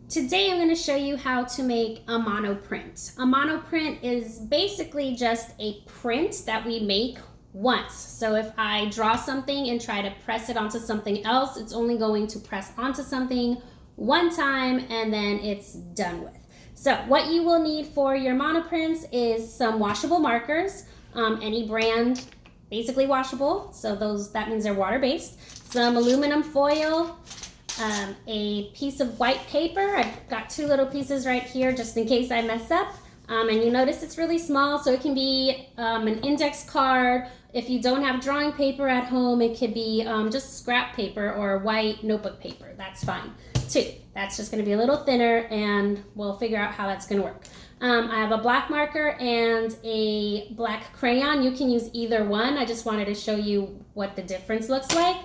Today I'm going to show you how to make a monoprint. A monoprint is basically just a print that we make once. So if I draw something and try to press it onto something else, it's only going to press onto something one time and then it's done with. So what you will need for your monoprints is some washable markers, any brand, basically washable. So that means they're water-based. Some aluminum foil, a piece of white paper. I've got two little pieces right here just in case I mess up. And you notice it's really small, so it can be an index card. If you don't have drawing paper at home, it could be just scrap paper or white notebook paper. That's fine too. That's just going to be a little thinner, and we'll figure out how that's going to work. I have a black marker and a black crayon. You can use either one. I just wanted to show you what the difference looks like.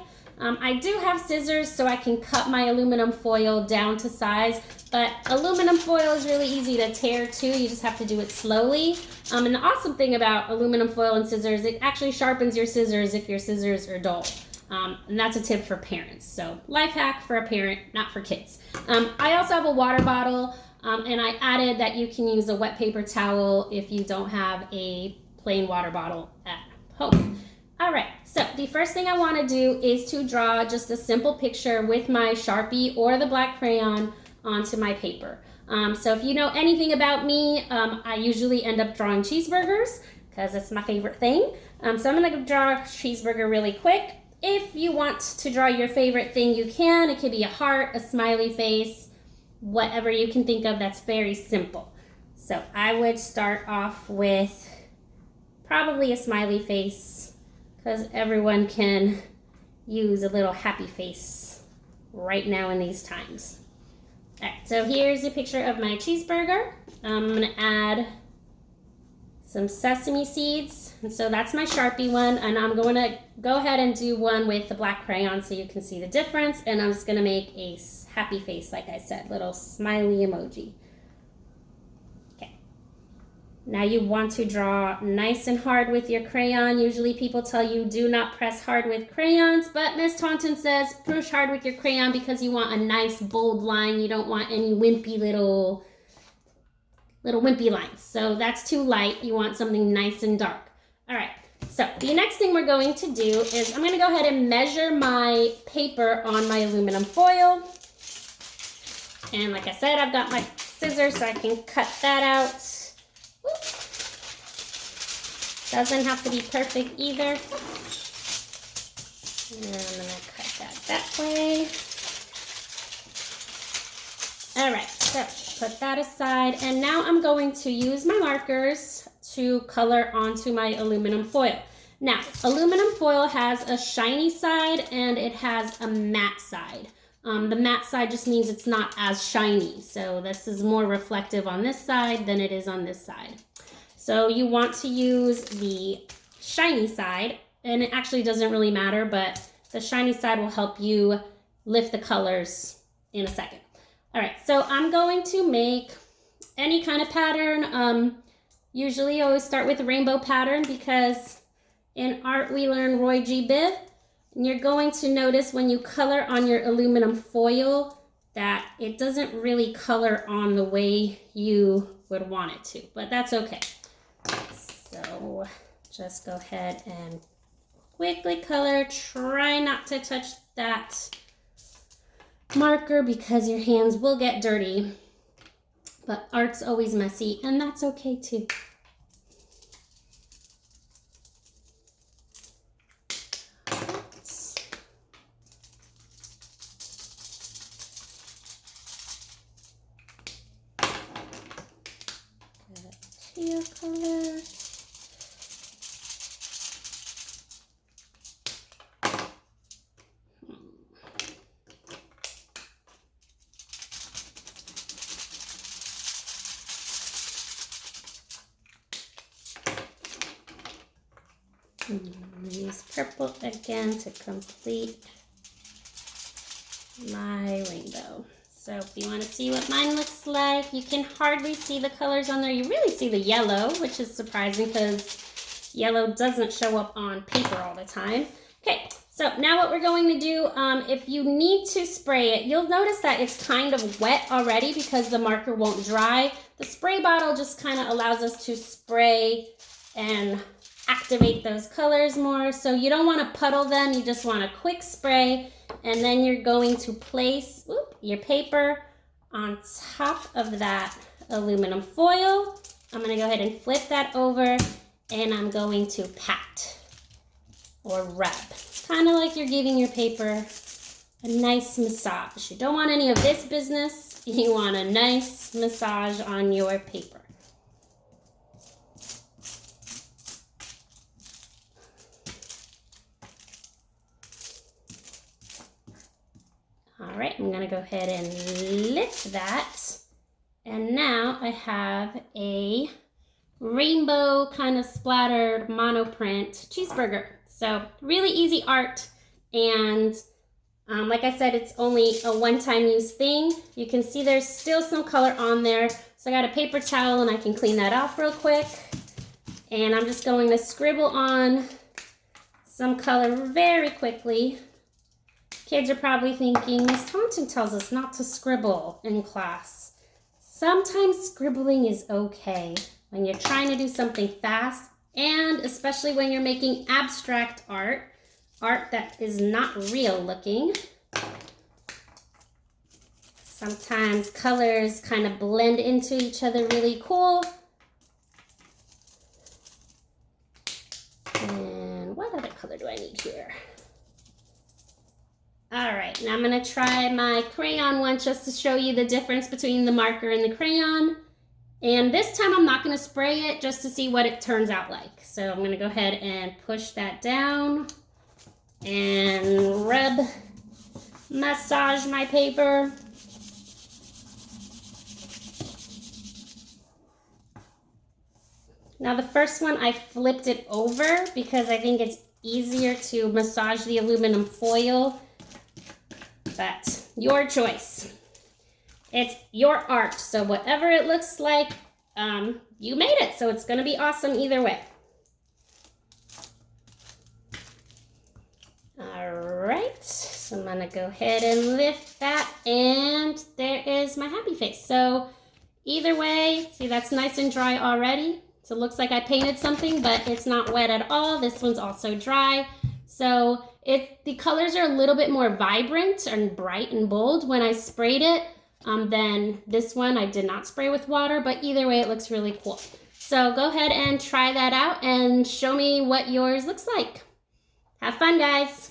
I do have scissors so I can cut my aluminum foil down to size, but aluminum foil is really easy to tear too. You just have to do it slowly. And the awesome thing about aluminum foil and scissors, it actually sharpens your scissors if your scissors are dull. And that's a tip for parents. So life hack for a parent, not for kids. I also have a water bottle, and I added that you can use a wet paper towel if you don't have a plain water bottle at home. All right, so the first thing I want to do is to draw just a simple picture with my Sharpie or the black crayon onto my paper. So if you know anything about me, I usually end up drawing cheeseburgers because it's my favorite thing. So I'm going to draw a cheeseburger really quick. If you want to draw your favorite thing, you can. It could be a heart, a smiley face, whatever you can think of that's very simple. So I would start off with probably a smiley face, because everyone can use a little happy face right now in these times. All right, so here's a picture of my cheeseburger. I'm gonna add some sesame seeds. And so that's my Sharpie one, and I'm gonna go ahead and do one with the black crayon so you can see the difference. And I'm just gonna make a happy face, like I said, little smiley emoji. Now you want to draw nice and hard with your crayon. Usually people tell you do not press hard with crayons, but Miss Taunton says push hard with your crayon because you want a nice bold line. You don't want any wimpy little wimpy lines. So that's too light. You want something nice and dark. All right, so the next thing we're going to do is I'm gonna go ahead and measure my paper on my aluminum foil. And like I said, I've got my scissors so I can cut that out. Doesn't have to be perfect either. And I'm gonna cut that way. All right, so put that aside. And now I'm going to use my markers to color onto my aluminum foil. Now, aluminum foil has a shiny side and it has a matte side. The matte side just means it's not as shiny. So this is more reflective on this side than it is on this side. So you want to use the shiny side, and it actually doesn't really matter, but the shiny side will help you lift the colors in a second. All right, so I'm going to make any kind of pattern. Usually I always start with a rainbow pattern because in art we learn Roy G. Biv. And you're going to notice when you color on your aluminum foil that it doesn't really color on the way you would want it to, but that's okay. So just go ahead and quickly color. Try not to touch that marker because your hands will get dirty, but art's always messy and that's okay too. Teal color. Use purple again to complete my rainbow. So if you want to see what mine looks like, you can hardly see the colors on there. You really see the yellow, which is surprising because yellow doesn't show up on paper all the time. Okay, so So now what we're going to do, if you need to spray it, you'll notice that it's kind of wet already because the marker won't dry. The spray bottle just kind of allows us to spray and activate those colors more. So you don't want to puddle them, you just want a quick spray, and then you're going to place your paper on top of that aluminum foil. I'm going to go ahead and flip that over, and I'm going to pat or rub. Kind of like you're giving your paper a nice massage. You don't want any of this business. You want a nice massage on your paper. All right, I'm gonna go ahead and lift that. And now I have a rainbow kind of splattered monoprint cheeseburger. So really easy art, and like I said, it's only a one-time use thing. You can see there's still some color on there. So I got a paper towel and I can clean that off real quick. And I'm just going to scribble on some color very quickly. Kids are probably thinking, Miss Thompson tells us not to scribble in class. Sometimes scribbling is okay when you're trying to do something fast, and especially when you're making abstract art that is not real looking. Sometimes colors kind of blend into each other really cool. And what other color do I need here? All right, now I'm gonna try my crayon one just to show you the difference between the marker and the crayon. And this time I'm not gonna spray it, just to see what it turns out like. So I'm gonna go ahead and push that down and massage my paper. Now the first one I flipped it over because I think it's easier to massage the aluminum foil, but your choice. It's your art, so whatever it looks like, you made it, so it's gonna be awesome either way. All right, so I'm gonna go ahead and lift that, and there is my happy face. So either way, see, that's nice and dry already. So it looks like I painted something, but it's not wet at all. This one's also dry. So the colors are a little bit more vibrant and bright and bold when I sprayed it. Then this one I did not spray with water, but either way it looks really cool. So go ahead and try that out and show me what yours looks like. Have fun, guys.